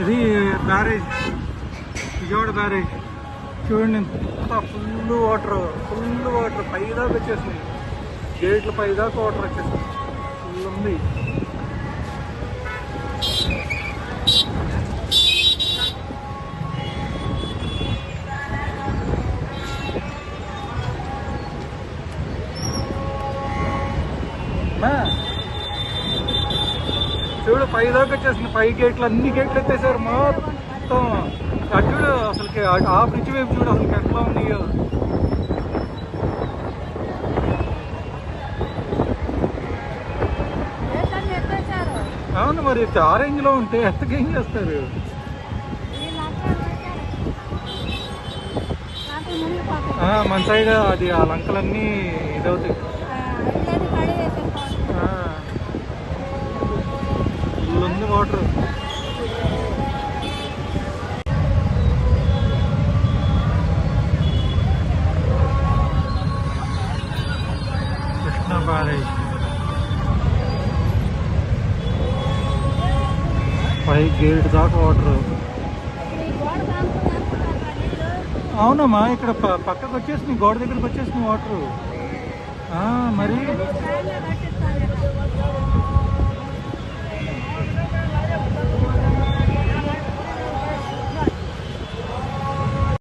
ఇది barrage, Vijayawada barrage చూడండి. ఎంత ఫుల్ వాటర్ పైదాకా వచ్చేసినాయి. గేట్ల పైదాకా వాటర్ వచ్చేసింది. ఫుల్ ఉంది. చూడు పైదాకా వచ్చేసింది. పై గేట్లు అన్ని గేట్లు ఎత్తేసారు మొత్తం. అటు చూడు అసలుకి ఆ బ్రిడ్జ్ వైపు చూడు అసలు ఎట్లా ఉన్నాయో. అవును మరి ఆరెంజ్ లో ఉంటే ఎత్తకేం చేస్తారు. మన సైడ్ అది ఆ లంకలన్నీ ఇదవుతాయి. ఉంది వాటర్. కృష్ణా బ్యారేజ్ పై గేట్ దాకా వాటర్. అవునమ్మా ఇక్కడ పక్కకు వచ్చేసింది, గోడ దగ్గరకు వచ్చేసింది వాటర్. మరి